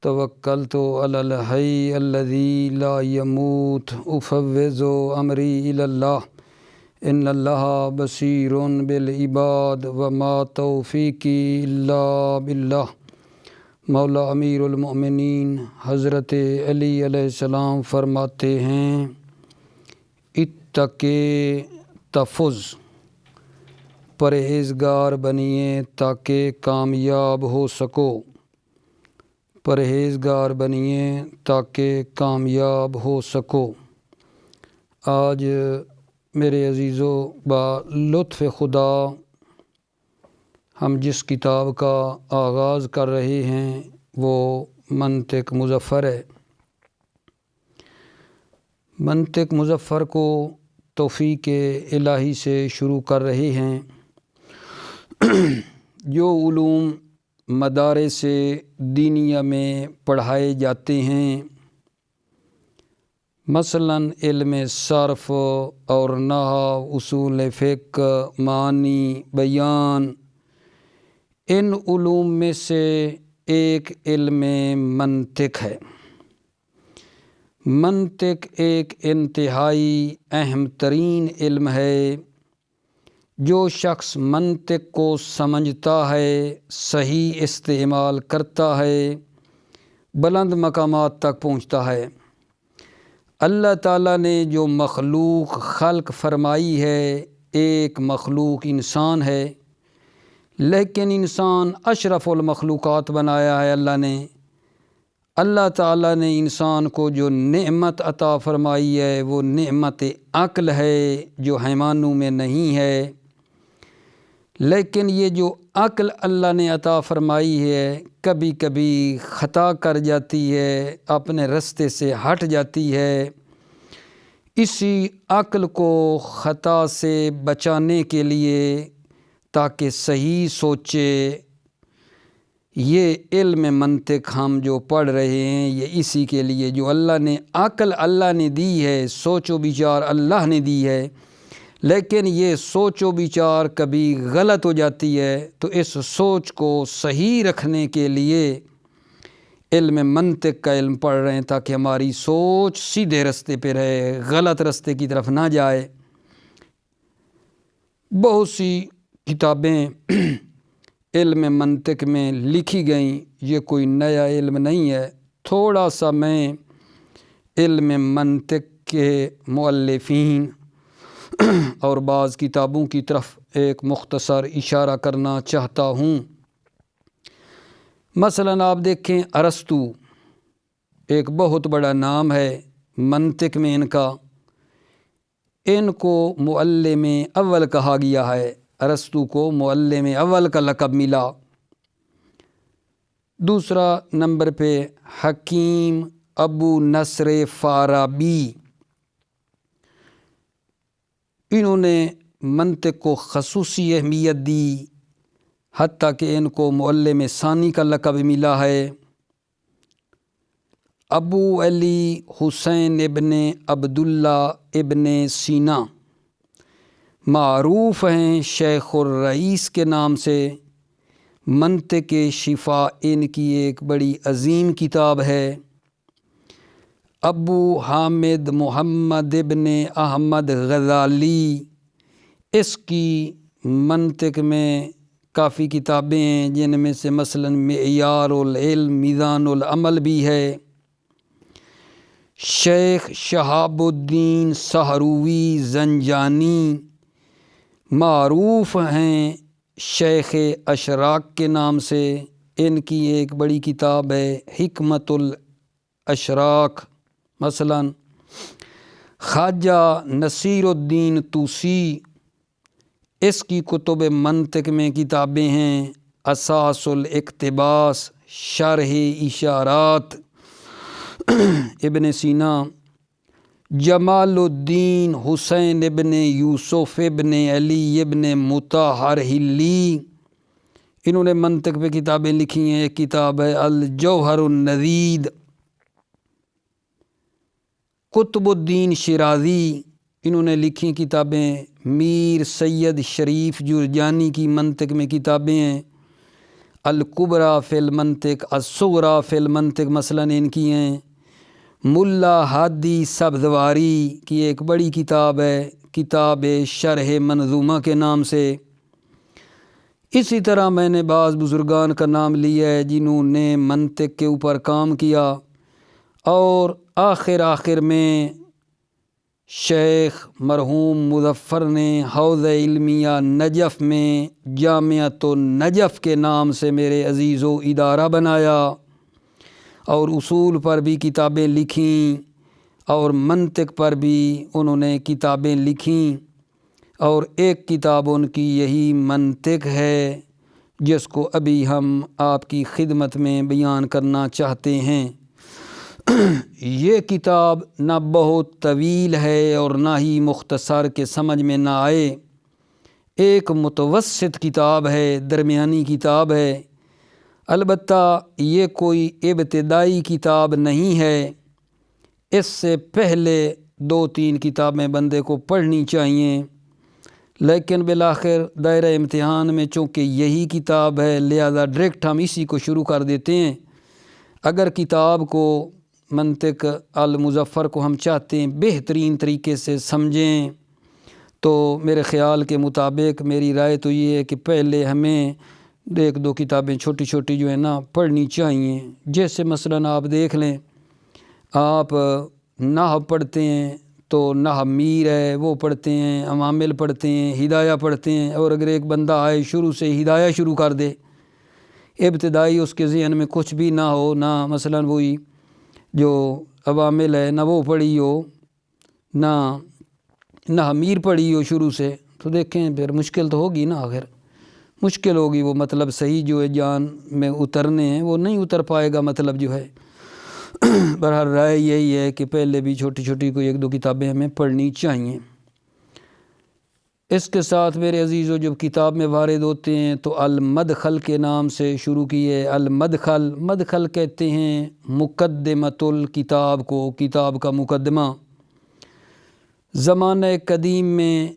توکلت علی الحی الذی لا یموت افوض امری الی اللہ ان اللہ بصیر بالعباد وما توفیقی الا باللہ۔ مولا امیر المؤمنین حضرت علی علیہ السلام فرماتے ہیں اتقِ تفز، پرہیزگار بنیے تاکہ کامیاب ہو سکو، پرہیزگار بنیے تاکہ کامیاب ہو سکو۔ آج میرے عزیزو با لطف خدا ہم جس کتاب کا آغاز کر رہے ہیں وہ منطق مظفر ہے۔ منطق مظفر کو توفیق الہی سے شروع کر رہے ہیں۔ جو علوم مدارس دینیہ میں پڑھائے جاتے ہیں، مثلاً علم صرف اور نحو، اصول فقہ، معنی، بیان، ان علوم میں سے ایک علم منطق ہے۔ منطق ایک انتہائی اہم ترین علم ہے۔ جو شخص منطق کو سمجھتا ہے، صحیح استعمال کرتا ہے، بلند مقامات تک پہنچتا ہے۔ اللہ تعالیٰ نے جو مخلوق خلق فرمائی ہے، ایک مخلوق انسان ہے، لیکن انسان اشرف المخلوقات بنایا ہے اللہ نے۔ اللہ تعالیٰ نے انسان کو جو نعمت عطا فرمائی ہے وہ نعمت عقل ہے، جو حیوانوں میں نہیں ہے۔ لیکن یہ جو عقل اللہ نے عطا فرمائی ہے کبھی کبھی خطا کر جاتی ہے، اپنے رستے سے ہٹ جاتی ہے۔ اسی عقل کو خطا سے بچانے کے لیے تاکہ صحیح سوچے، یہ علم منطق ہم جو پڑھ رہے ہیں یہ اسی کے لیے۔ جو اللہ نے عقل اللہ نے دی ہے، سوچ و بچار اللہ نے دی ہے، لیکن یہ سوچ و بچار کبھی غلط ہو جاتی ہے، تو اس سوچ کو صحیح رکھنے کے لیے علم منطق کا علم پڑھ رہے ہیں تاکہ ہماری سوچ سیدھے رستے پہ رہے، غلط رستے کی طرف نہ جائے۔ بہت سی کتابیں علم منطق میں لکھی گئیں، یہ کوئی نیا علم نہیں ہے۔ تھوڑا سا میں علم منطق کے مؤلفین اور بعض کتابوں کی طرف ایک مختصر اشارہ کرنا چاہتا ہوں۔ مثلاً آپ دیکھیں ارسطو، ایک بہت بڑا نام ہے منطق میں ان کا، ان کو معلم اول کہا گیا ہے۔ ارسطو کو معلم اول کا لقب ملا۔ دوسرا نمبر پہ حکیم ابو نصر فارابی، انہوں نے منطق کو خصوصی اہمیت دی، حتیٰ کہ ان کو معلم ثانی کا لقب ملا ہے۔ ابو علی حسین ابن عبداللہ ابن سینا معروف ہیں شیخ الرئیس کے نام سے۔ منطق شفا ان کی ایک بڑی عظیم کتاب ہے۔ ابو حامد محمد ابن احمد غزالی، اس کی منطق میں کافی کتابیں ہیں، جن میں سے مثلاً معیار العلم، میزان العمل بھی ہے۔ شیخ شہاب الدین سہروی زنجانی معروف ہیں شیخ اشراق کے نام سے، ان کی ایک بڑی کتاب ہے حکمت الاشراق۔ مثلاً خواجہ نصیر الدین طوسی، اس کی کتب منطق میں کتابیں ہیں اساس الاقتباس، شرح اشارات۔ ابن سینا جمال الدین حسین ابن یوسف ابن علی ابن مطہر حلی، انہوں نے منطق پہ کتابیں لکھی ہیں۔ ایک کتاب ہے الجوہر النضید۔ قطب الدین شیرازی، انہوں نے لکھی کتابیں۔ میر سید شریف جرجانی کی منطق میں کتابیں ہیں۔ الکبریٰ فی المنطق، الصغریٰ فی المنطق مثلاً ان کی ہیں۔ ملا ہادی سبزواری کی ایک بڑی کتاب ہے، کتاب شرح منظومہ کے نام سے۔ اسی طرح میں نے بعض بزرگان کا نام لیا ہے جنہوں نے منطق کے اوپر کام کیا، اور آخر میں شیخ مرحوم مظفر نے حوزہ علمیہ نجف میں جامعۃ النجف کے نام سے میرے عزیزو ادارہ بنایا، اور اصول پر بھی کتابیں لکھیں، اور منطق پر بھی انہوں نے کتابیں لکھیں، اور ایک کتاب ان کی یہی منطق ہے جس کو ابھی ہم آپ کی خدمت میں بیان کرنا چاہتے ہیں۔ یہ کتاب نہ بہت طویل ہے اور نہ ہی مختصر کہ سمجھ میں نہ آئے، ایک متوسط کتاب ہے، درمیانی کتاب ہے۔ البتہ یہ کوئی ابتدائی کتاب نہیں ہے، اس سے پہلے 2-3 کتابیں بندے کو پڑھنی چاہیے، لیکن بالآخر دائرہ امتحان میں چونکہ یہی کتاب ہے لہذا ڈائریکٹ ہم اسی کو شروع کر دیتے ہیں۔ اگر کتاب کو منطق المظفر کو ہم چاہتے ہیں بہترین طریقے سے سمجھیں تو میرے خیال کے مطابق میری رائے تو یہ ہے کہ پہلے ہمیں 1-2 کتابیں چھوٹی چھوٹی جو ہے نا پڑھنی چاہیے۔ جیسے مثلاً آپ دیکھ لیں، آپ نحو پڑھتے ہیں تو نحو میر ہے وہ پڑھتے ہیں، عوامل پڑھتے ہیں، ہدایہ پڑھتے ہیں، اور اگر ایک بندہ آئے شروع سے ہدایہ شروع کر دے، ابتدائی اس کے ذہن میں کچھ بھی نہ ہو، نہ مثلاً وہی جو عوامل ہے نہ وہ پڑھی ہو، نہ امیر پڑھی ہو شروع سے، تو دیکھیں پھر مشکل تو ہوگی نا، آخر مشکل ہوگی، وہ مطلب صحیح جو ہے جان میں اترنے ہیں وہ نہیں اتر پائے گا مطلب جو ہے۔ بہرحال رائے یہی ہے کہ پہلے بھی چھوٹی چھوٹی کوئی 1-2 کتابیں ہمیں پڑھنی چاہیے۔ اس کے ساتھ میرے عزیزو جب کتاب میں وارد ہوتے ہیں تو المدخل کے نام سے شروع کیے۔ المدخل، مدخل کہتے ہیں مقدمۃ الکتاب کو، کتاب کا مقدمہ۔ زمانہ قدیم میں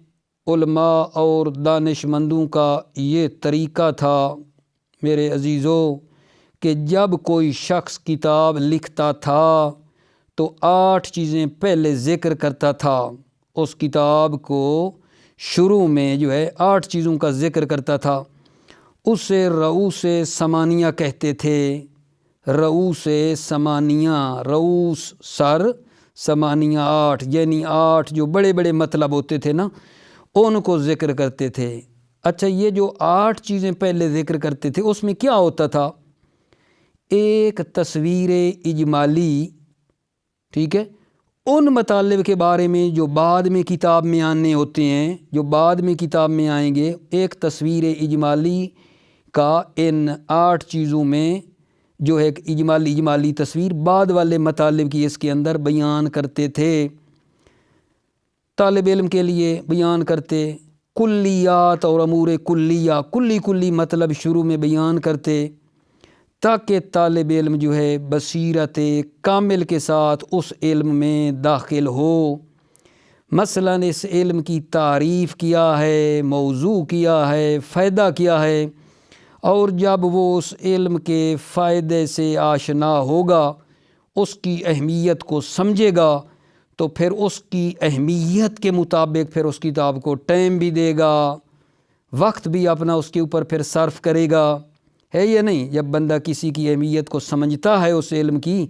علماء اور دانشمندوں کا یہ طریقہ تھا میرے عزیزو کہ جب کوئی شخص کتاب لکھتا تھا تو 8 چیزیں پہلے ذکر کرتا تھا۔ اس کتاب کو شروع میں جو ہے 8 چیزوں کا ذکر کرتا تھا۔ اسے رؤوس ثمانیہ کہتے تھے، رؤوس ثمانیہ، رؤوس سر، ثمانیہ 8، یعنی 8 جو بڑے بڑے مطلب ہوتے تھے نا ان کو ذکر کرتے تھے۔ اچھا، یہ جو 8 چیزیں پہلے ذکر کرتے تھے اس میں کیا ہوتا تھا؟ ایک تصویر اجمالی، ٹھیک ہے، ان مطالب کے بارے میں جو بعد میں کتاب میں آنے ہوتے ہیں، جو بعد میں کتاب میں آئیں گے، ایک تصویر اجمالی کا ان 8 چیزوں میں جو ہے ایک اجمالی تصویر بعد والے مطالب کی اس کے اندر بیان کرتے تھے۔ طالب علم کے لیے بیان کرتے، کلیات اور امور کلیہ، کلی مطلب شروع میں بیان کرتے تاکہ طالب علم جو ہے بصیرت کامل کے ساتھ اس علم میں داخل ہو۔ مثلاً اس علم کی تعریف کیا ہے، موضوع کیا ہے، فائدہ کیا ہے، اور جب وہ اس علم کے فائدے سے آشنا ہوگا، اس کی اہمیت کو سمجھے گا، تو پھر اس کی اہمیت کے مطابق پھر اس کتاب کو ٹائم بھی دے گا، وقت بھی اپنا اس کے اوپر پھر صرف کرے گا، ہے یا نہیں؟ جب بندہ کسی کی اہمیت کو سمجھتا ہے اس علم کی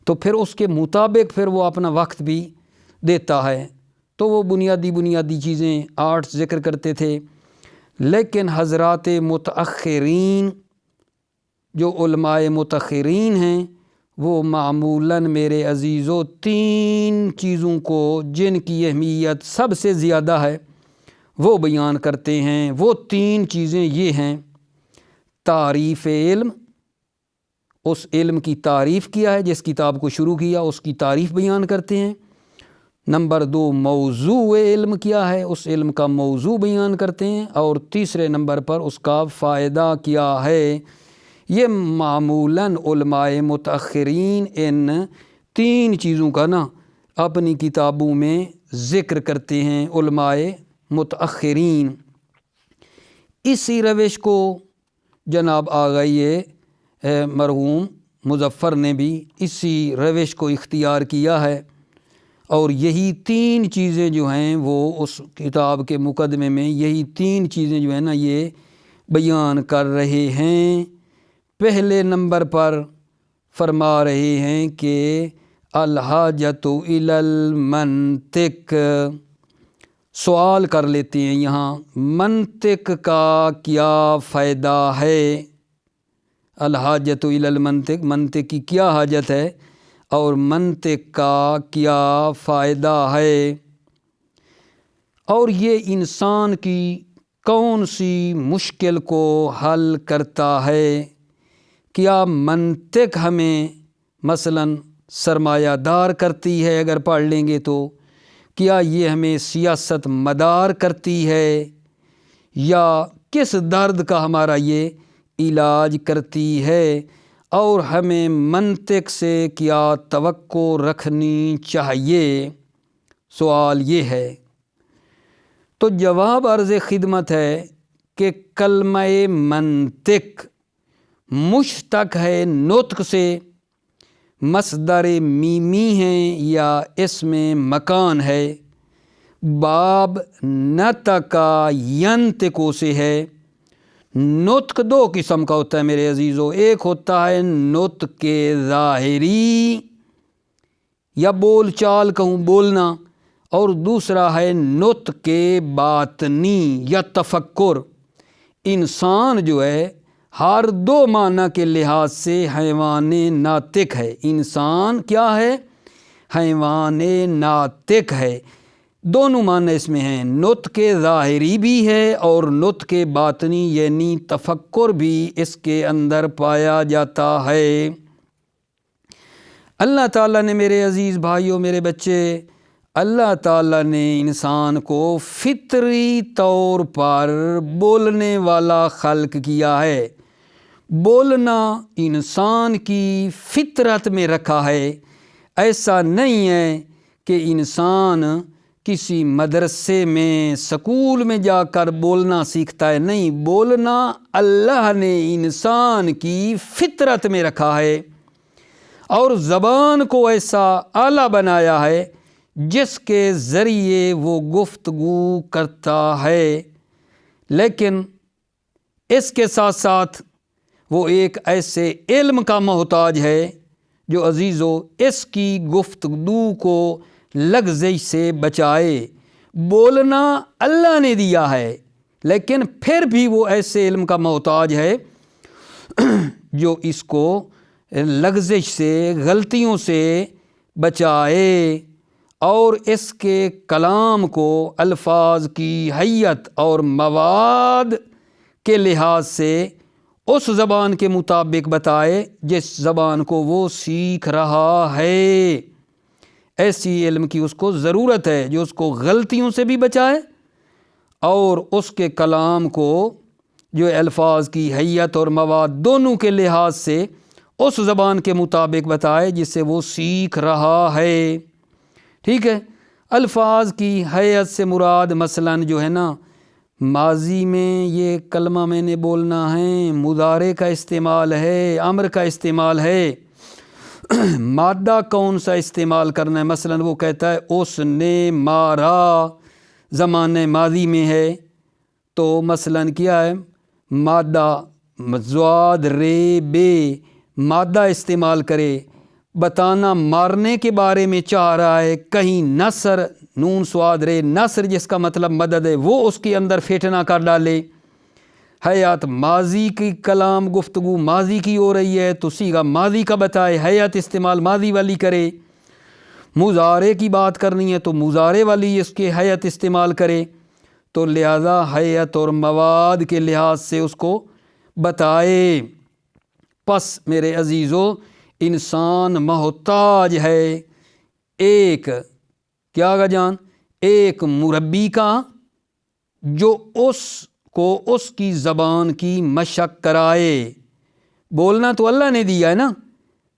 تو پھر اس کے مطابق پھر وہ اپنا وقت بھی دیتا ہے۔ تو وہ بنیادی چیزیں 8 ذکر کرتے تھے، لیکن حضرات متأخرین جو علماء متأخرین ہیں وہ معمولاً میرے عزیزو 3 چیزوں کو جن کی اہمیت سب سے زیادہ ہے وہ بیان کرتے ہیں۔ وہ 3 چیزیں یہ ہیں: تعریف علم، اس علم کی تعریف کیا ہے، جس کتاب کو شروع کیا اس کی تعریف بیان کرتے ہیں۔ نمبر 2، موضوع علم کیا ہے، اس علم کا موضوع بیان کرتے ہیں، اور تیسرے نمبر پر اس کا فائدہ کیا ہے۔ یہ معمولاً علماء متأخرین ان 3 چیزوں کا نا اپنی کتابوں میں ذکر کرتے ہیں علماء متأخرین۔ اسی روش کو جناب آغائی مرحوم مظفر نے بھی اسی روش کو اختیار کیا ہے، اور یہی 3 چیزیں جو ہیں وہ اس کتاب کے مقدمے میں یہی 3 چیزیں جو ہیں نا یہ بیان کر رہے ہیں۔ پہلے نمبر پر فرما رہے ہیں کہ الحاجۃ الی المنطق، سوال کر لیتے ہیں یہاں منطق کا کیا فائدہ ہے؟ الحاجۃ الی المنطق، منطق کی کیا حاجت ہے اور منطق کا کیا فائدہ ہے، اور یہ انسان کی کون سی مشکل کو حل کرتا ہے؟ کیا منطق ہمیں مثلاً سرمایہ دار کرتی ہے اگر پڑھ لیں گے تو؟ کیا یہ ہمیں سیاست مدار کرتی ہے؟ یا کس درد کا ہمارا یہ علاج کرتی ہے؟ اور ہمیں منطق سے کیا توقع رکھنی چاہیے؟ سوال یہ ہے۔ تو جواب عرض خدمت ہے کہ کلمہ منطق مشتق ہے نطق سے، مصدر میمی ہے یا اسم مکان ہے، باب نطق ینطق سے ہے۔ نطق 2 قسم کا ہوتا ہے میرے عزیزو، ایک ہوتا ہے نطق ظاہری یا بول چال کہوں بولنا، اور دوسرا ہے نطق باطنی یا تفکر۔ انسان جو ہے ہر 2 معنی کے لحاظ سے حیوان ناطق ہے۔ انسان کیا ہے؟ حیوان ناطق ہے۔ دونوں معنی اس میں ہیں، نطق ظاہری بھی ہے اور نطق باطنی یعنی تفکر بھی اس کے اندر پایا جاتا ہے۔ اللہ تعالیٰ نے میرے عزیز بھائیوں، میرے بچے، اللہ تعالیٰ نے انسان کو فطری طور پر بولنے والا خلق کیا ہے۔ بولنا انسان کی فطرت میں رکھا ہے۔ ایسا نہیں ہے کہ انسان کسی مدرسے میں سکول میں جا کر بولنا سیکھتا ہے، نہیں، بولنا اللہ نے انسان کی فطرت میں رکھا ہے، اور زبان کو ایسا آلہ بنایا ہے جس کے ذریعے وہ گفتگو کرتا ہے۔ لیکن اس کے ساتھ ساتھ وہ ایک ایسے علم کا محتاج ہے جو عزیزو اس کی گفتگو کو لغزش سے بچائے۔ بولنا اللہ نے دیا ہے، لیکن پھر بھی وہ ایسے علم کا محتاج ہے جو اس کو لغزش سے، غلطیوں سے بچائے، اور اس کے کلام کو الفاظ کی حیت اور مواد کے لحاظ سے اس زبان کے مطابق بتائے جس زبان کو وہ سیکھ رہا ہے۔ ایسی علم کی اس کو ضرورت ہے جو اس کو غلطیوں سے بھی بچائے اور اس کے کلام کو جو الفاظ کی حیت اور مواد دونوں کے لحاظ سے اس زبان کے مطابق بتائے جس سے وہ سیکھ رہا ہے۔ ٹھیک ہے، الفاظ کی حیت سے مراد مثلاً جو ہے نا، ماضی میں یہ کلمہ میں نے بولنا ہے، مضارع کا استعمال ہے، امر کا استعمال ہے، مادہ کون سا استعمال کرنا ہے؟ مثلاً وہ کہتا ہے اس نے مارا، زمانہ ماضی میں ہے، تو مثلاً کیا ہے؟ مادہ زواد رے بے مادہ استعمال کرے، بتانا مارنے کے بارے میں چاہ رہا ہے، کہیں نثر نون سواد رے نثر جس کا مطلب مدد ہے وہ اس کے اندر فیٹنا کر ڈالے۔ حیات ماضی کی کلام گفتگو ماضی کی ہو رہی ہے تو صیغہ ماضی کا بتائے، حیات استعمال ماضی والی کرے۔ مضارع کی بات کرنی ہے تو مضارع والی اس کے حیات استعمال کرے، تو لہذا حیات اور مواد کے لحاظ سے اس کو بتائے۔ پس میرے عزیزو، انسان محتاج ہے ایک کیا گا جان، ایک مربی کا جو اس کو اس کی زبان کی مشق کرائے۔ بولنا تو اللہ نے دیا ہے نا،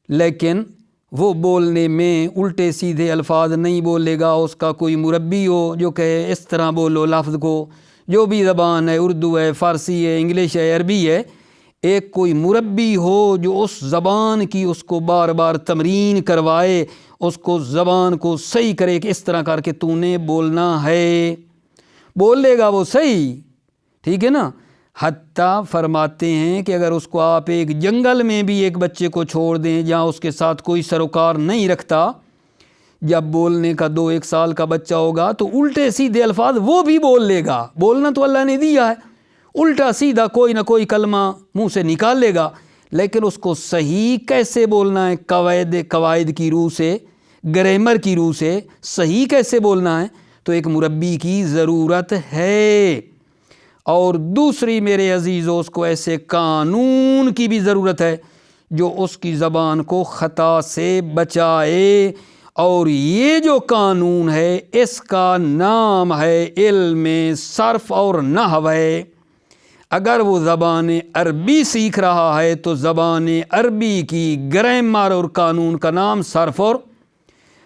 لیکن وہ بولنے میں الٹے سیدھے الفاظ نہیں بولے گا، اس کا کوئی مربی ہو جو کہے اس طرح بولو لفظ کو، جو بھی زبان ہے، اردو ہے، فارسی ہے، انگلش ہے، عربی ہے، ایک کوئی مربی ہو جو اس زبان کی اس کو بار بار تمرین کروائے، اس کو زبان کو صحیح کرے کہ اس طرح کر کے تو نے بولنا ہے، بول لے گا وہ صحیح، ٹھیک ہے نا۔ حتیٰ فرماتے ہیں کہ اگر اس کو آپ ایک جنگل میں بھی ایک بچے کو چھوڑ دیں جہاں اس کے ساتھ کوئی سروکار نہیں رکھتا، جب بولنے کا 2-1 سال کا بچہ ہوگا تو الٹے سیدھے الفاظ وہ بھی بول لے گا، بولنا تو اللہ نے دیا ہے، الٹا سیدھا کوئی نہ کوئی کلمہ منہ سے نکال لے گا، لیکن اس کو صحیح کیسے بولنا ہے، قواعد کی روح سے، گرامر کی روح سے صحیح کیسے بولنا ہے، تو ایک مربی کی ضرورت ہے۔ اور دوسری میرے عزیزو، اس کو ایسے قانون کی بھی ضرورت ہے جو اس کی زبان کو خطا سے بچائے، اور یہ جو قانون ہے اس کا نام ہے علم صرف اور نحو ہے۔ اگر وہ زبان عربی سیکھ رہا ہے تو زبان عربی کی گرامر اور قانون کا نام صرف اور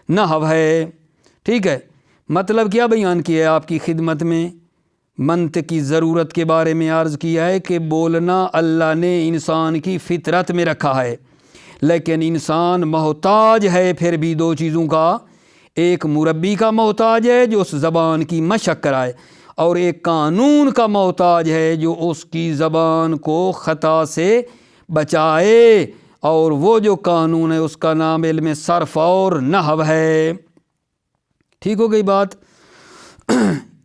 نحو ہے، ٹھیک ہے۔ مطلب کیا بیان کیا ہے آپ کی خدمت میں؟ منطق کی ضرورت کے بارے میں عرض کیا ہے کہ بولنا اللہ نے انسان کی فطرت میں رکھا ہے، لیکن انسان محتاج ہے پھر بھی 2 چیزوں کا، ایک مربی کا محتاج ہے جو اس زبان کی مشق کرائے، اور ایک قانون کا محتاج ہے جو اس کی زبان کو خطا سے بچائے، اور وہ جو قانون ہے اس کا نام علم صرف اور نحو ہے۔ ٹھیک ہو گئی بات؟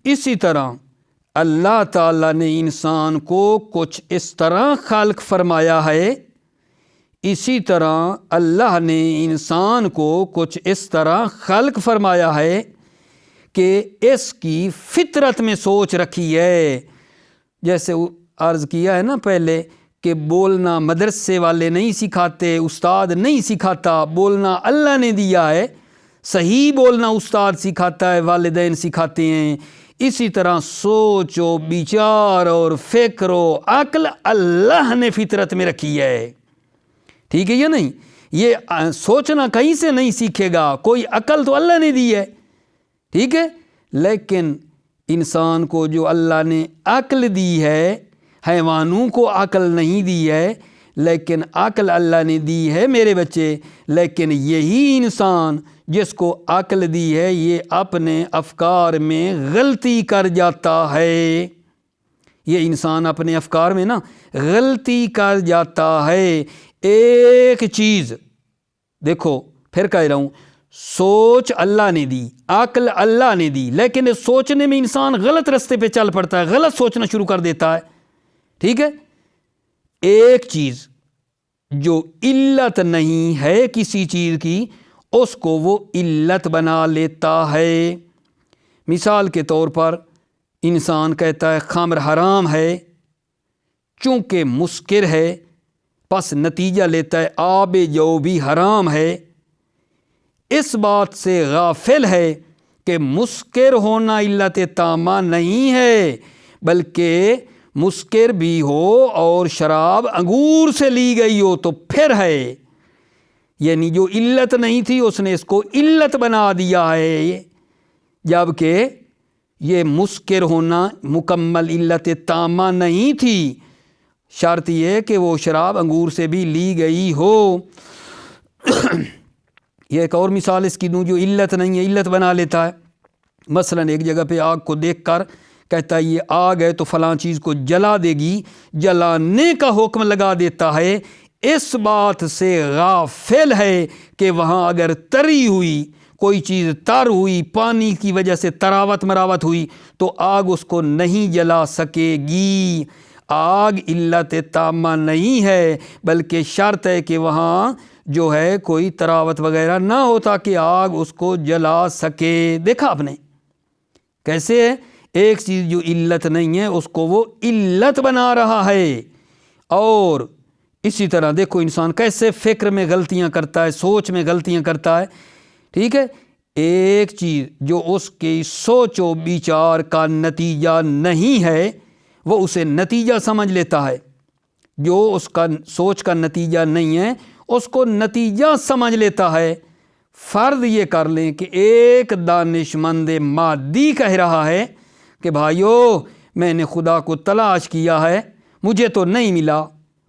اسی طرح اللہ تعالیٰ نے انسان کو کچھ اس طرح خلق فرمایا ہے، اسی طرح اللہ نے انسان کو کچھ اس طرح خلق فرمایا ہے کہ اس کی فطرت میں سوچ رکھی ہے۔ جیسے عرض کیا ہے نا پہلے کہ بولنا مدرسے والے نہیں سکھاتے، استاد نہیں سکھاتا، بولنا اللہ نے دیا ہے، صحیح بولنا استاد سکھاتا ہے، والدین سکھاتے ہیں۔ اسی طرح سوچ و بچار اور فکر و عقل اللہ نے فطرت میں رکھی ہے، ٹھیک ہے یا نہیں؟ یہ سوچنا کہیں سے نہیں سیکھے گا، کوئی عقل تو اللہ نے دی ہے، ٹھیک ہے، لیکن انسان کو جو اللہ نے عقل دی ہے، حیوانوں کو عقل نہیں دی ہے، لیکن عقل اللہ نے دی ہے میرے بچے، لیکن یہی انسان جس کو عقل دی ہے یہ اپنے افکار میں غلطی کر جاتا ہے، یہ انسان اپنے افکار میں نا غلطی کر جاتا ہے۔ ایک چیز دیکھو، پھر کہہ رہا ہوں، سوچ اللہ نے دی، عقل اللہ نے دی، لیکن اس سوچنے میں انسان غلط رستے پہ چل پڑتا ہے، غلط سوچنا شروع کر دیتا ہے، ٹھیک ہے۔ ایک چیز جو علت نہیں ہے کسی چیز کی، اس کو وہ علت بنا لیتا ہے۔ مثال کے طور پر انسان کہتا ہے خمر حرام ہے، چونکہ مسکر ہے، پس نتیجہ لیتا ہے آب جو بھی حرام ہے۔ اس بات سے غافل ہے کہ مسکر ہونا علت تامہ نہیں ہے، بلکہ مسکر بھی ہو اور شراب انگور سے لی گئی ہو تو پھر ہے، یعنی جو علت نہیں تھی اس نے اس کو علت بنا دیا ہے، جبکہ یہ مسکر ہونا مکمل علت تامہ نہیں تھی، شرط یہ کہ وہ شراب انگور سے بھی لی گئی ہو۔ یہ ایک اور مثال اس کی دوں جو علت نہیں ہے، علت بنا لیتا ہے۔ مثلا ایک جگہ پہ آگ کو دیکھ کر کہتا ہے یہ آگ ہے تو فلاں چیز کو جلا دے گی، جلانے کا حکم لگا دیتا ہے، اس بات سے غافل ہے کہ وہاں اگر تری ہوئی کوئی چیز تر ہوئی، پانی کی وجہ سے تراوت مراوت ہوئی تو آگ اس کو نہیں جلا سکے گی۔ آگ علت تامہ نہیں ہے، بلکہ شرط ہے کہ وہاں جو ہے کوئی تراوت وغیرہ نہ ہو تاکہ آگ اس کو جلا سکے۔ دیکھا آپ نے کیسے ہے؟ ایک چیز جو علت نہیں ہے اس کو وہ علت بنا رہا ہے۔ اور اسی طرح دیکھو انسان کیسے فکر میں غلطیاں کرتا ہے، سوچ میں غلطیاں کرتا ہے، ٹھیک ہے۔ ایک چیز جو اس کی سوچ و بچار کا نتیجہ نہیں ہے وہ اسے نتیجہ سمجھ لیتا ہے، جو اس کا سوچ کا نتیجہ نہیں ہے اس کو نتیجہ سمجھ لیتا ہے۔ فرض یہ کر لیں کہ ایک دانش مند مادی کہہ رہا ہے کہ بھائیو میں نے خدا کو تلاش کیا ہے، مجھے تو نہیں ملا،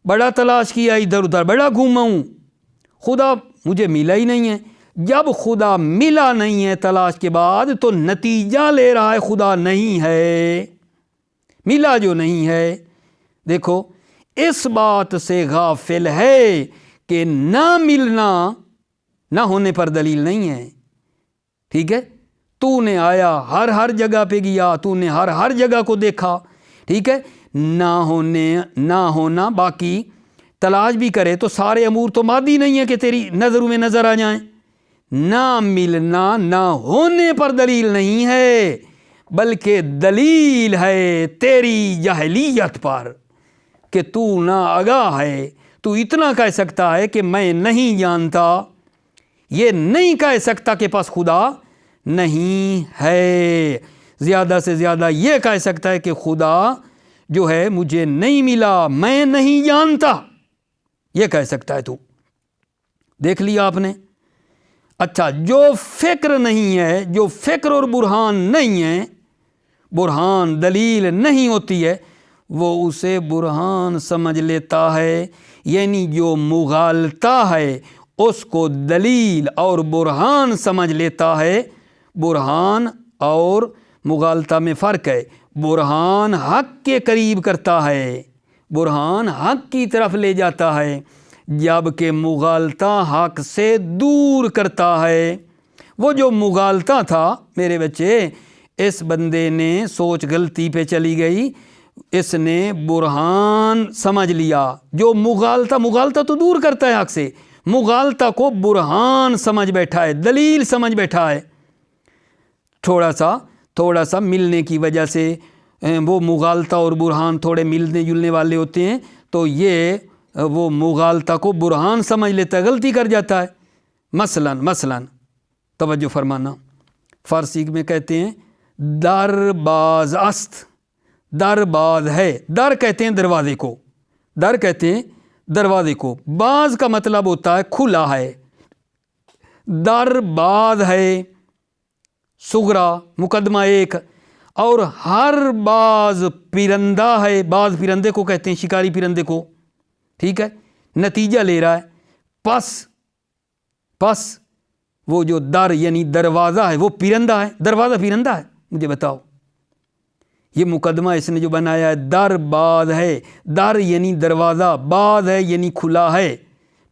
بڑا تلاش کیا ادھر ادھر، بڑا گھوما ہوں، خدا مجھے ملا ہی نہیں ہے۔ جب خدا ملا نہیں ہے تلاش کے بعد تو نتیجہ لے رہا ہے خدا نہیں ہے، ملا جو نہیں ہے۔ دیکھو اس بات سے غافل ہے کہ نہ ملنا نہ ہونے پر دلیل نہیں ہے، ٹھیک ہے؟ تو نے آیا ہر جگہ پہ گیا، تو نے ہر جگہ کو دیکھا، ٹھیک ہے؟ نہ ہونا باقی تلاش بھی کرے تو سارے امور تو مادی نہیں ہے کہ تیری نظروں میں نظر آ جائیں۔ نہ ملنا نہ ہونے پر دلیل نہیں ہے، بلکہ دلیل ہے تیری جاہلیت پر کہ تو ناآگاہ ہے۔ تو اتنا کہہ سکتا ہے کہ میں نہیں جانتا، یہ نہیں کہہ سکتا کہ پس خدا نہیں ہے۔ زیادہ سے زیادہ یہ کہہ سکتا ہے کہ خدا جو ہے مجھے نہیں ملا، میں نہیں جانتا، یہ کہہ سکتا ہے۔ تو دیکھ لیا آپ نے۔ اچھا، جو فکر نہیں ہے، جو فکر اور برہان نہیں ہے، برہان دلیل نہیں ہوتی ہے، وہ اسے برہان سمجھ لیتا ہے، یعنی جو مغالطہ ہے اس کو دلیل اور برہان سمجھ لیتا ہے۔ برہان اور مغالطہ میں فرق ہے۔ برہان حق کے قریب کرتا ہے، برہان حق کی طرف لے جاتا ہے، جبکہ مغالطہ حق سے دور کرتا ہے۔ وہ جو مغالطہ تھا میرے بچے، اس بندے نے سوچ غلطی پہ چلی گئی، اس نے برہان سمجھ لیا۔ جو مغالطہ تو دور کرتا ہے حق سے، مغالطہ کو برہان سمجھ بیٹھا ہے، دلیل سمجھ بیٹھا ہے۔ تھوڑا سا ملنے کی وجہ سے وہ مغالطہ اور برہان تھوڑے ملنے جلنے والے ہوتے ہیں، تو یہ وہ مغالطہ کو برہان سمجھ لیتا ہے، غلطی کر جاتا ہے۔ مثلا توجہ فرمانا، فارسی میں کہتے ہیں در باز است، در باز ہے، در کہتے ہیں دروازے کو، در کہتے ہیں دروازے کو، باز کا مطلب ہوتا ہے کھلا ہے، در باز ہے صغرا مقدمہ ایک، اور ہر باز پرندہ ہے، باز پرندے کو کہتے ہیں، شکاری پرندے کو، ٹھیک ہے؟ نتیجہ لے رہا ہے، پس وہ جو در یعنی دروازہ ہے وہ پرندہ ہے، دروازہ پرندہ ہے، مجھے بتاؤ۔ یہ مقدمہ اس نے جو بنایا ہے، در باز ہے، در یعنی دروازہ، باز ہے یعنی کھلا ہے،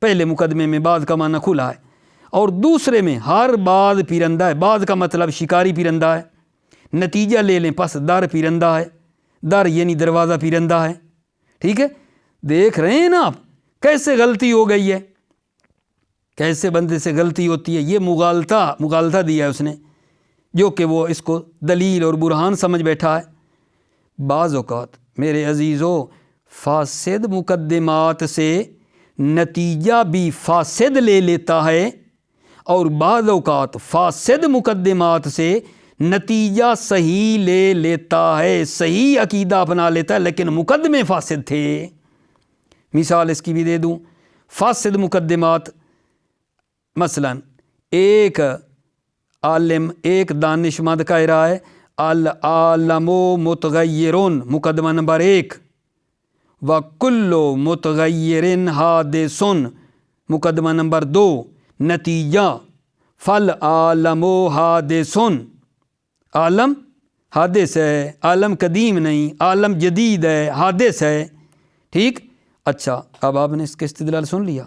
پہلے مقدمے میں باز کا معنی کھلا ہے، اور دوسرے میں ہر باز پرندہ ہے، باز کا مطلب شکاری پرندہ ہے۔ نتیجہ لے لیں، پس در پرندہ ہے، در یعنی دروازہ پرندہ ہے، ٹھیک ہے؟ دیکھ رہے ہیں نا آپ کیسے غلطی ہو گئی ہے، کیسے بندے سے غلطی ہوتی ہے۔ یہ مغالطہ دیا ہے اس نے، جو کہ وہ اس کو دلیل اور برہان سمجھ بیٹھا ہے۔ بعض اوقات میرے عزیزو فاسد مقدمات سے نتیجہ بھی فاسد لے لیتا ہے، اور بعض اوقات فاسد مقدمات سے نتیجہ صحیح لے لیتا ہے، صحیح عقیدہ اپنا لیتا ہے، لیکن مقدمے فاسد تھے۔ مثال اس کی بھی دے دوں، فاسد مقدمات، مثلا ایک عالم، ایک دانشمند کہہ رہا ہے العالم متغیرون، مقدمہ نمبر 1، وکل متغیر حادث، مقدمہ نمبر 2، نتیجہ فالعالم حادث، عالم حادث ہے، عالم قدیم نہیں، عالم جدید ہے، حادث ہے، ٹھیک؟ اچھا، اب آپ نے اس کے استدلال سن لیا۔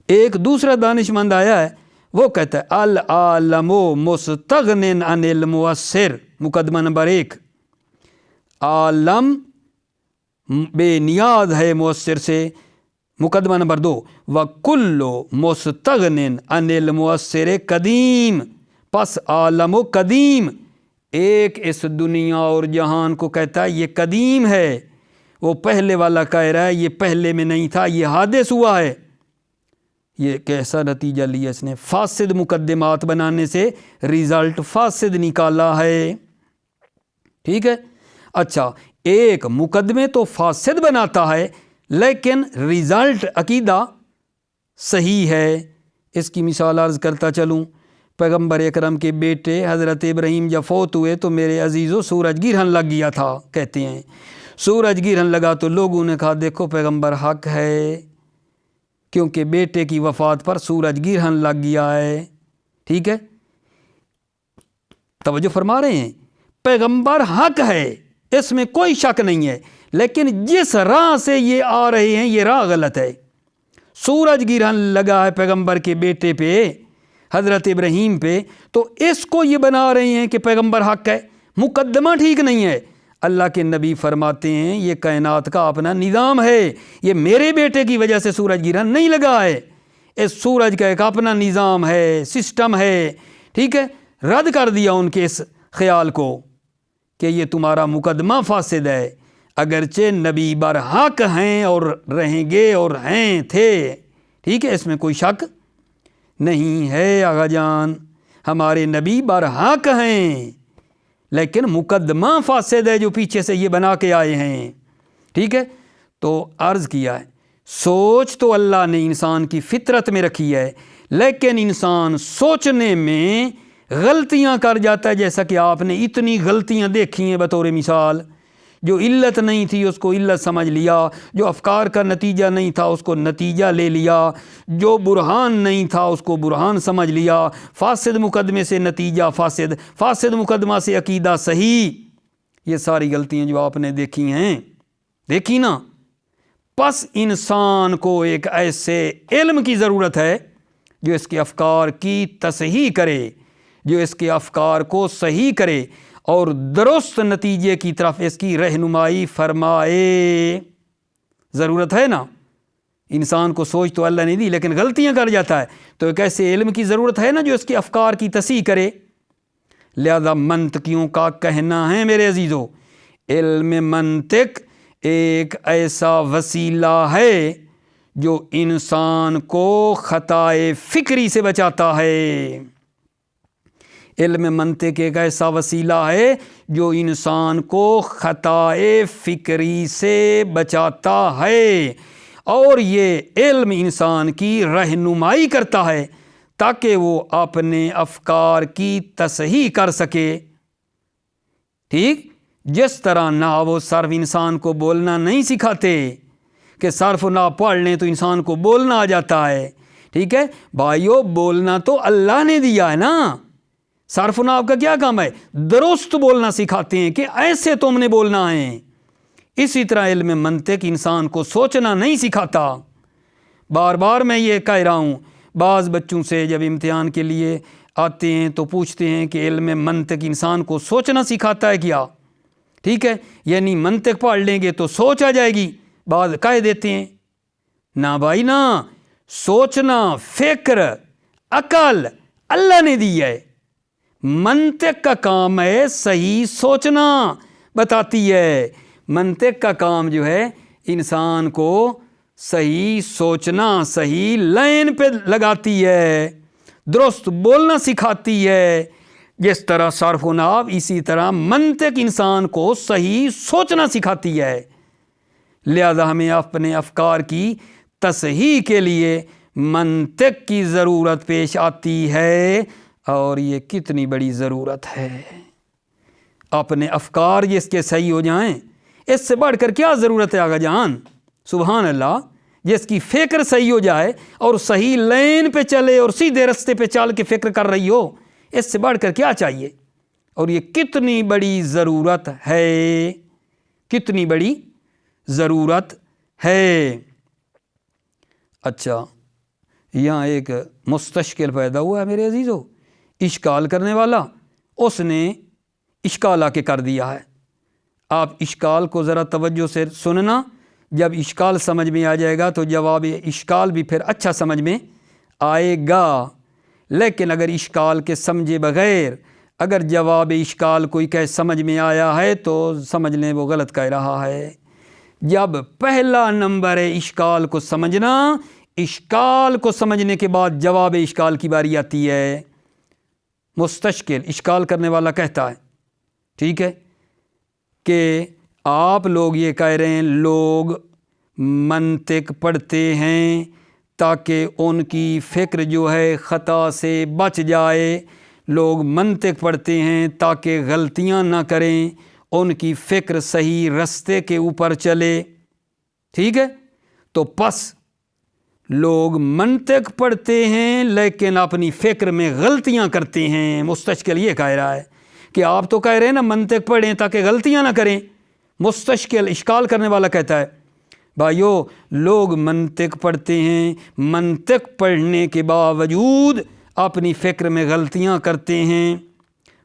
ایک دوسرا دانشمند آیا ہے، وہ کہتا ہے العالم مستغن عن المؤثر، مقدمہ نمبر 1، عالم بے نیاز ہے مؤثر سے، مقدمہ نمبر 2، وکل مستغن عن المؤثر قدیم، پس عالم و قدیم، ایک اس دنیا اور جہان کو کہتا ہے یہ قدیم ہے، وہ پہلے والا کہہ رہا ہے یہ پہلے میں نہیں تھا، یہ حادث ہوا ہے۔ یہ کیسا نتیجہ لیا اس نے؟ فاسد مقدمات بنانے سے ریزلٹ فاسد نکالا ہے، ٹھیک ہے؟ اچھا، ایک مقدمے تو فاسد بناتا ہے لیکن ریزلٹ عقیدہ صحیح ہے۔ اس کی مثال عرض کرتا چلوں، پیغمبر اکرم کے بیٹے حضرت ابراہیم جب فوت ہوئے تو میرے عزیزو سورج گرہن لگ گیا تھا، کہتے ہیں سورج گرہن لگا تو لوگوں نے کہا دیکھو پیغمبر حق ہے، کیونکہ بیٹے کی وفات پر سورج گرہن لگ گیا ہے۔ ٹھیک ہے، توجہ فرما رہے ہیں، پیغمبر حق ہے، اس میں کوئی شک نہیں ہے، لیکن جس راہ سے یہ آ رہے ہیں یہ راہ غلط ہے۔ سورج گرہن لگا ہے پیغمبر کے بیٹے پہ، حضرت ابراہیم پہ، تو اس کو یہ بنا رہے ہیں کہ پیغمبر حق ہے، مقدمہ ٹھیک نہیں ہے۔ اللہ کے نبی فرماتے ہیں یہ کائنات کا اپنا نظام ہے، یہ میرے بیٹے کی وجہ سے سورج گرہن نہیں لگا ہے، اس سورج کا ایک اپنا نظام ہے، سسٹم ہے۔ ٹھیک ہے، رد کر دیا ان کے اس خیال کو کہ یہ تمہارا مقدمہ فاسد ہے، اگرچہ نبی برحق ہیں اور رہیں گے اور ہیں تھے۔ ٹھیک ہے، اس میں کوئی شک نہیں ہے آغا جان، ہمارے نبی برحق ہیں، لیکن مقدمہ فاسد ہے جو پیچھے سے یہ بنا کے آئے ہیں۔ ٹھیک ہے، تو عرض کیا ہے سوچ تو اللہ نے انسان کی فطرت میں رکھی ہے، لیکن انسان سوچنے میں غلطیاں کر جاتا ہے، جیسا کہ آپ نے اتنی غلطیاں دیکھی ہیں بطور مثال۔ جو علت نہیں تھی اس کو علت سمجھ لیا، جو افکار کا نتیجہ نہیں تھا اس کو نتیجہ لے لیا، جو برہان نہیں تھا اس کو برہان سمجھ لیا، فاسد مقدمے سے نتیجہ فاسد، فاسد مقدمہ سے عقیدہ صحیح۔ یہ ساری غلطیاں جو آپ نے دیکھی ہیں، دیکھی نا؟ پس انسان کو ایک ایسے علم کی ضرورت ہے جو اس کے افکار کی تصحیح کرے، جو اس کے افکار کو صحیح کرے اور درست نتیجے کی طرف اس کی رہنمائی فرمائے۔ ضرورت ہے نا؟ انسان کو سوچ تو اللہ نے دی لیکن غلطیاں کر جاتا ہے، تو ایک ایسے علم کی ضرورت ہے نا جو اس کے افکار کی تصحیح کرے۔ لہذا منطقیوں کا کہنا ہے میرے عزیزو، علم منطق ایک ایسا وسیلہ ہے جو انسان کو خطائے فکری سے بچاتا ہے۔ علم منطق ایک ایسا وسیلہ ہے جو انسان کو خطائے فکری سے بچاتا ہے، اور یہ علم انسان کی رہنمائی کرتا ہے تاکہ وہ اپنے افکار کی تصحیح کر سکے۔ ٹھیک، جس طرح نحو و صرف انسان کو بولنا نہیں سکھاتے کہ صرف و نحو پڑھ لیں تو انسان کو بولنا آ جاتا ہے۔ ٹھیک ہے بھائیو، بولنا تو اللہ نے دیا ہے نا، صرف و نحو کا کیا کام ہے؟ درست بولنا سکھاتے ہیں کہ ایسے تم نے بولنا ہے۔ اسی طرح علم منطق انسان کو سوچنا نہیں سکھاتا۔ بار بار میں یہ کہہ رہا ہوں، بعض بچوں سے جب امتحان کے لیے آتے ہیں تو پوچھتے ہیں کہ علم منطق انسان کو سوچنا سکھاتا ہے کیا؟ ٹھیک ہے، یعنی منطق پڑھ لیں گے تو سوچ آ جائے گی، بعض کہہ دیتے ہیں نہ بھائی نہ، سوچنا، فکر، عقل اللہ نے دی ہے، منطق کا کام ہے صحیح سوچنا بتاتی ہے، منطق کا کام جو ہے انسان کو صحیح سوچنا، صحیح لائن پہ لگاتی ہے، درست بولنا سکھاتی ہے۔ جس طرح صرف و نحو، اسی طرح منطق انسان کو صحیح سوچنا سکھاتی ہے۔ لہذا ہمیں اپنے افکار کی تصحیح کے لیے منطق کی ضرورت پیش آتی ہے، اور یہ کتنی بڑی ضرورت ہے۔ اپنے افکار جس کے صحیح ہو جائیں، اس سے بڑھ کر کیا ضرورت ہے آقا جان؟ سبحان اللہ، جس کی فکر صحیح ہو جائے اور صحیح لائن پہ چلے اور سیدھے رستے پہ چل کے فکر کر رہی ہو، اس سے بڑھ کر کیا چاہیے؟ اور یہ کتنی بڑی ضرورت ہے، کتنی بڑی ضرورت ہے۔ اچھا، یہاں ایک مستشکل پیدا ہوا ہے میرے عزیزو، اشکال کرنے والا، اس نے اشکال آ کے کر دیا ہے۔ آپ اشکال کو ذرا توجہ سے سننا، جب اشکال سمجھ میں آ جائے گا تو جواب اشکال بھی پھر اچھا سمجھ میں آئے گا۔ لیکن اگر اشکال کے سمجھے بغیر اگر جواب اشکال کوئی کہ سمجھ میں آیا ہے تو سمجھ لیں وہ غلط کہہ رہا ہے۔ جب پہلا نمبر ہے اشکال کو سمجھنا، اشکال کو سمجھنے کے بعد جواب اشکال کی باری آتی ہے۔ مستشکل اشکال کرنے والا کہتا ہے، ٹھیک ہے، کہ آپ لوگ یہ کہہ رہے ہیں لوگ منطق پڑھتے ہیں تاکہ ان کی فکر جو ہے خطا سے بچ جائے، لوگ منطق پڑھتے ہیں تاکہ غلطیاں نہ کریں، ان کی فکر صحیح رستے کے اوپر چلے. ٹھیک ہے، تو پس لوگ منطق پڑھتے ہیں لیکن اپنی فکر میں غلطیاں کرتے ہیں. مستشکل یہ کہہ رہا ہے کہ آپ تو کہہ رہے ہیں نا منطق پڑھیں تاکہ غلطیاں نہ کریں. مستشکل اشکال کرنے والا کہتا ہے بھائیو لوگ منطق پڑھتے ہیں، منطق پڑھنے کے باوجود اپنی فکر میں غلطیاں کرتے ہیں.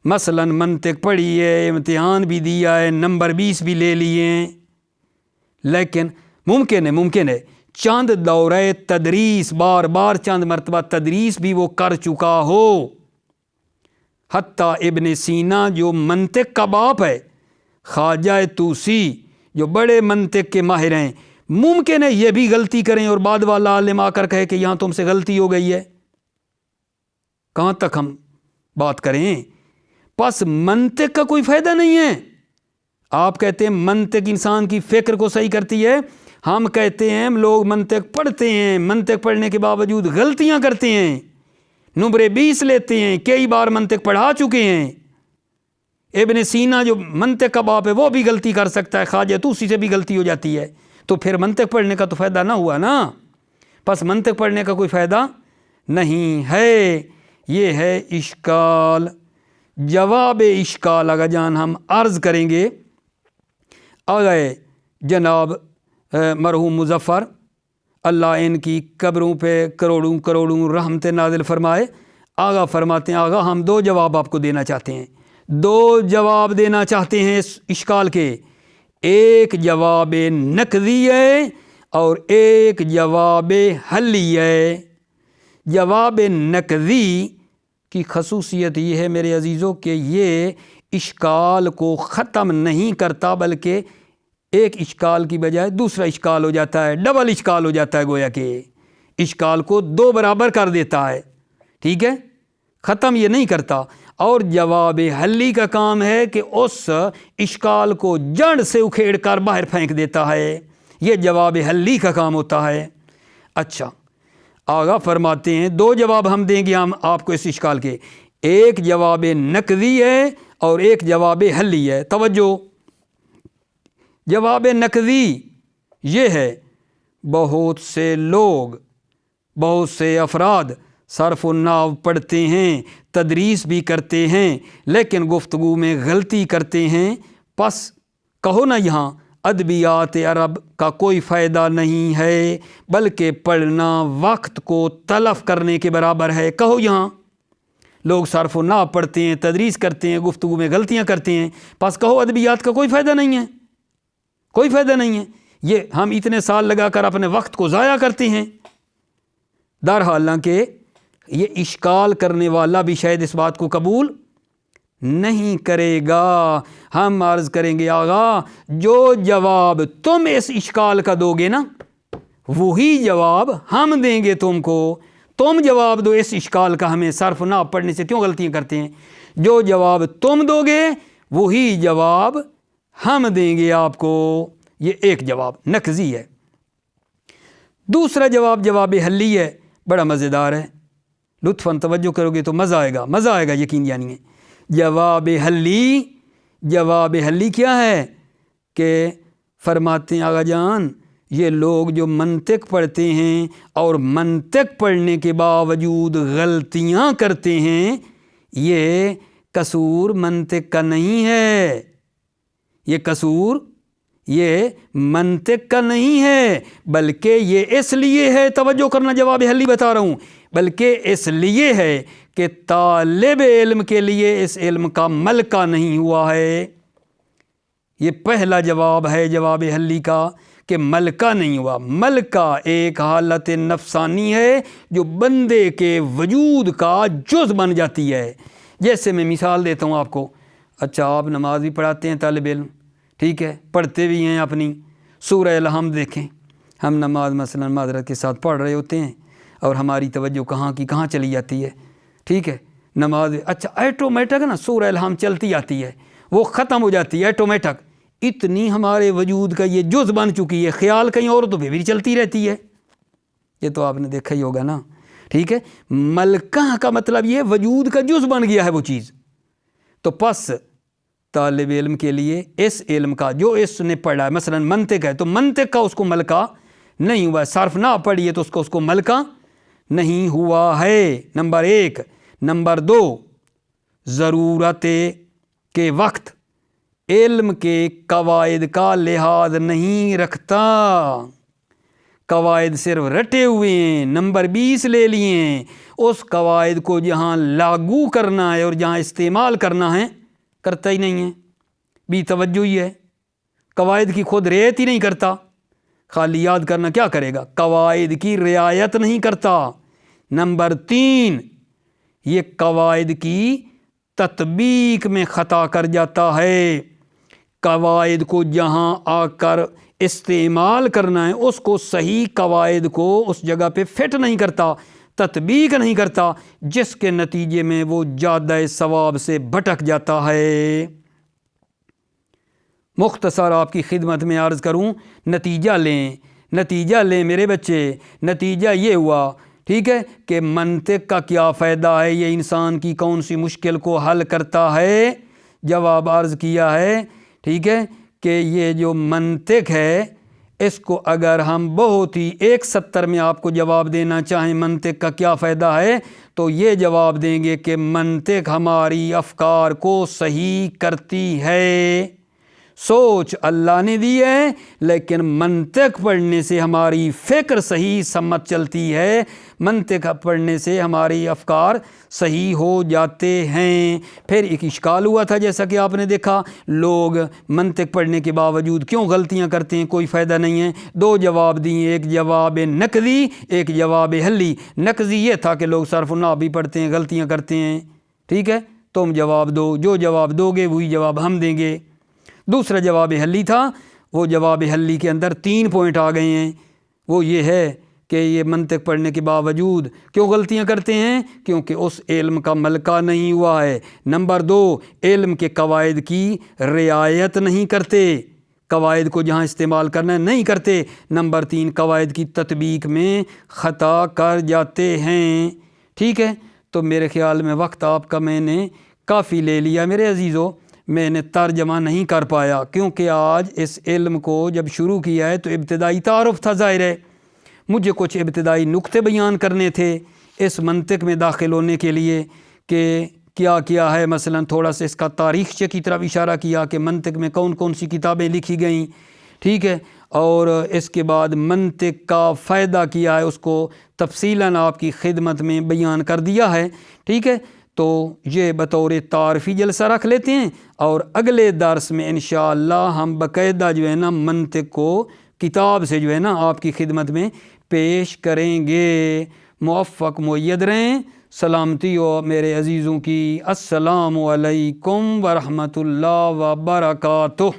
مثلا منطق پڑھی ہے، امتحان بھی دیا ہے، نمبر 20 بھی لے لیے ہیں، لیکن ممکن ہے چند دورہ تدریس بار بار چند مرتبہ تدریس بھی وہ کر چکا ہو. حتیٰ ابن سینا جو منطق کا باپ ہے، خواجہ توسی جو بڑے منطق کے ماہر ہیں، ممکن ہے یہ بھی غلطی کریں اور بعد والا عالم آ کر کہے کہ یہاں تم سے غلطی ہو گئی ہے. کہاں تک ہم بات کریں؟ پس منطق کا کوئی فائدہ نہیں ہے. آپ کہتے ہیں منطق انسان کی فکر کو صحیح کرتی ہے، ہم کہتے ہیں لوگ منطق پڑھتے ہیں، منطق پڑھنے کے باوجود غلطیاں کرتے ہیں، نمبر 20 لیتے ہیں، کئی بار منطق پڑھا چکے ہیں. ابن سینا جو منطق کا باپ ہے وہ بھی غلطی کر سکتا ہے، خواجہ طوسی سے بھی غلطی ہو جاتی ہے، تو پھر منطق پڑھنے کا تو فائدہ نہ ہوا نا. پس منطق پڑھنے کا کوئی فائدہ نہیں ہے. یہ ہے اشکال. جواب اشکال اگر جان ہم عرض کریں گے. آگئے جناب مرحوم مظفر اللہ ان کی قبروں پہ کروڑوں کروڑوں رحمت نازل فرمائے، آگا فرماتے ہیں آگا ہم 2 جواب آپ کو دینا چاہتے ہیں، 2 جواب دینا چاہتے ہیں اس اشکال کے. ایک جواب نقضی ہے اور ایک جواب حلی ہے. جواب نقضی کی خصوصیت یہ ہے میرے عزیزوں کہ یہ اشکال کو ختم نہیں کرتا بلکہ ایک اشکال کی بجائے دوسرا اشکال ہو جاتا ہے، ڈبل اشکال ہو جاتا ہے، گویا کہ اشکال کو 2 برابر کر دیتا ہے. ٹھیک ہے، ختم یہ نہیں کرتا. اور جواب حلی کا کام ہے کہ اس اشکال کو جڑ سے اکھیڑ کر باہر پھینک دیتا ہے. یہ جواب حلی کا کام ہوتا ہے. اچھا آگا فرماتے ہیں 2 جواب ہم دیں گے ہم آپ کو اس اشکال کے. ایک جواب نقضی ہے اور ایک جواب حلی ہے. توجہ، جواب نقضی یہ ہے بہت سے لوگ، بہت سے افراد صرف و نحو پڑھتے ہیں، تدریس بھی کرتے ہیں، لیکن گفتگو میں غلطی کرتے ہیں. پس کہو نا یہاں ادبیات عرب کا کوئی فائدہ نہیں ہے بلکہ پڑھنا وقت کو تلف کرنے کے برابر ہے. کہو یہاں لوگ صرف و نحو پڑھتے ہیں، تدریس کرتے ہیں، گفتگو میں غلطیاں کرتے ہیں، پس کہو ادبیات کا کوئی فائدہ نہیں ہے، کوئی فائدہ نہیں ہے. یہ ہم اتنے سال لگا کر اپنے وقت کو ضائع کرتے ہیں. حالانکہ یہ اشکال کرنے والا بھی شاید اس بات کو قبول نہیں کرے گا. ہم عرض کریں گے آغا جو جواب تم اس اشکال کا دو گے نا وہی جواب ہم دیں گے تم کو. تم جواب دو اس اشکال کا ہمیں صرف نہ پڑھنے سے کیوں غلطیاں کرتے ہیں. جو جواب تم دو گے وہی جواب ہم دیں گے آپ کو. یہ ایک جواب نقضی ہے. دوسرا جواب جواب حلی ہے، بڑا مزیدار ہے، لطفاً توجہ کرو گے تو مزہ آئے گا یقین جانیے. جواب حلی کیا ہے کہ فرماتے ہیں آغا جان یہ لوگ جو منطق پڑھتے ہیں اور منطق پڑھنے کے باوجود غلطیاں کرتے ہیں یہ قصور منطق کا نہیں ہے، یہ قصور یہ منطق کا نہیں ہے بلکہ یہ اس لیے ہے، توجہ کرنا جواب حلی بتا رہا ہوں، بلکہ اس لیے ہے کہ طالب علم کے لیے اس علم کا ملکہ نہیں ہوا ہے. یہ پہلا جواب ہے جواب حلی کا کہ ملکہ نہیں ہوا. ملکہ ایک حالت نفسانی ہے جو بندے کے وجود کا جز بن جاتی ہے. جیسے میں مثال دیتا ہوں آپ کو. اچھا آپ نماز بھی پڑھاتے ہیں طالب علم، ٹھیک ہے، پڑھتے بھی ہیں اپنی سورہ الحمد دیکھیں. ہم نماز مثلا معذرت کے ساتھ پڑھ رہے ہوتے ہیں اور ہماری توجہ کہاں کی کہاں چلی جاتی ہے، ٹھیک ہے، نماز اچھا ایٹومیٹک نا سورہ الحمد چلتی آتی ہے، وہ ختم ہو جاتی ہے ایٹومیٹک. اتنی ہمارے وجود کا یہ جز بن چکی ہے، خیال کہیں اور تو بھی چلتی رہتی ہے. یہ تو آپ نے دیکھا ہی ہوگا نا، ٹھیک ہے. ملکہ کا مطلب یہ وجود کا جز بن گیا ہے وہ چیز. تو پس طالب علم کے لیے اس علم کا جو اس نے پڑھا ہے، مثلا منطق ہے تو منطق کا اس کو ملکہ نہیں ہوا ہے، صرف نہ پڑھیے تو اس کو ملکہ نہیں ہوا ہے، نمبر 1۔ نمبر 2، ضرورت کے وقت علم کے قواعد کا لحاظ نہیں رکھتا، قواعد صرف رٹے ہوئے ہیں، نمبر 20 لے لیے ہیں، اس قواعد کو جہاں لاگو کرنا ہے اور جہاں استعمال کرنا ہے کرتا ہی نہیں ہے، بھی توجہ ہی ہے، قواعد کی خود رعایت ہی نہیں کرتا، خالی یاد کرنا کیا کرے گا، قواعد کی رعایت نہیں کرتا۔ نمبر 3، یہ قواعد کی تطبیق میں خطا کر جاتا ہے، قواعد کو جہاں آ کر استعمال کرنا ہے اس کو صحیح قواعد کو اس جگہ پہ فٹ نہیں کرتا، تطبیق نہیں کرتا، جس کے نتیجے میں وہ جادہ ثواب سے بھٹک جاتا ہے۔ مختصر آپ کی خدمت میں عرض کروں، نتیجہ لیں میرے بچے، نتیجہ یہ ہوا، ٹھیک ہے، کہ منطق کا کیا فائدہ ہے، یہ انسان کی کون سی مشکل کو حل کرتا ہے۔ جواب عرض کیا ہے، ٹھیک ہے، کہ یہ جو منطق ہے اس کو اگر ہم بہت ہی 1 سطر میں آپ کو جواب دینا چاہیں منطق کا کیا فائدہ ہے تو یہ جواب دیں گے کہ منطق ہماری افکار کو صحیح کرتی ہے۔ سوچ اللہ نے دی ہے لیکن منطق پڑھنے سے ہماری فکر صحیح سمت چلتی ہے، منطق پڑھنے سے ہماری افکار صحیح ہو جاتے ہیں۔ پھر ایک اشکال ہوا تھا جیسا کہ آپ نے دیکھا، لوگ منطق پڑھنے کے باوجود کیوں غلطیاں کرتے ہیں، کوئی فائدہ نہیں ہے۔ 2 جواب دیے، ایک جواب نقضی، ایک جواب حلی۔ نقضی یہ تھا کہ لوگ صرف و نحو بھی پڑھتے ہیں، غلطیاں کرتے ہیں، ٹھیک ہے، تم جواب دو، جو جواب دو گے وہی جواب ہم دیں گے۔ دوسرا جواب حلی تھا، وہ جواب حلی کے اندر 3 پوائنٹ آ گئے ہیں، وہ یہ ہے کہ یہ منطق پڑھنے کے باوجود کیوں غلطیاں کرتے ہیں، کیونکہ اس علم کا ملکہ نہیں ہوا ہے۔ نمبر 2، علم کے قواعد کی رعایت نہیں کرتے، قواعد کو جہاں استعمال کرنا نہیں کرتے۔ نمبر 3، قواعد کی تطبیق میں خطا کر جاتے ہیں۔ ٹھیک ہے، تو میرے خیال میں وقت آپ کا میں نے کافی لے لیا میرے عزیزو، میں نے ترجمہ نہیں کر پایا کیونکہ آج اس علم کو جب شروع کیا ہے تو ابتدائی تعارف تھا، ظاہر ہے مجھے کچھ ابتدائی نقطے بیان کرنے تھے اس منطق میں داخل ہونے کے لیے کہ کیا کیا ہے، مثلا تھوڑا سا اس کا تاریخچے کی طرف اشارہ کیا کہ منطق میں کون کون سی کتابیں لکھی گئیں، ٹھیک ہے، اور اس کے بعد منطق کا فائدہ کیا ہے اس کو تفصیلاً آپ کی خدمت میں بیان کر دیا ہے، ٹھیک ہے۔ تو یہ بطور تعارفی جلسہ رکھ لیتے ہیں اور اگلے درس میں انشاءاللہ ہم باقاعدہ جو ہے نا منطق کو کتاب سے جو ہے نا آپ کی خدمت میں پیش کریں گے۔ موفق مؤید رہیں، سلامتی ہو میرے عزیزوں کی۔ السلام علیکم ورحمۃ اللہ وبرکاتہ۔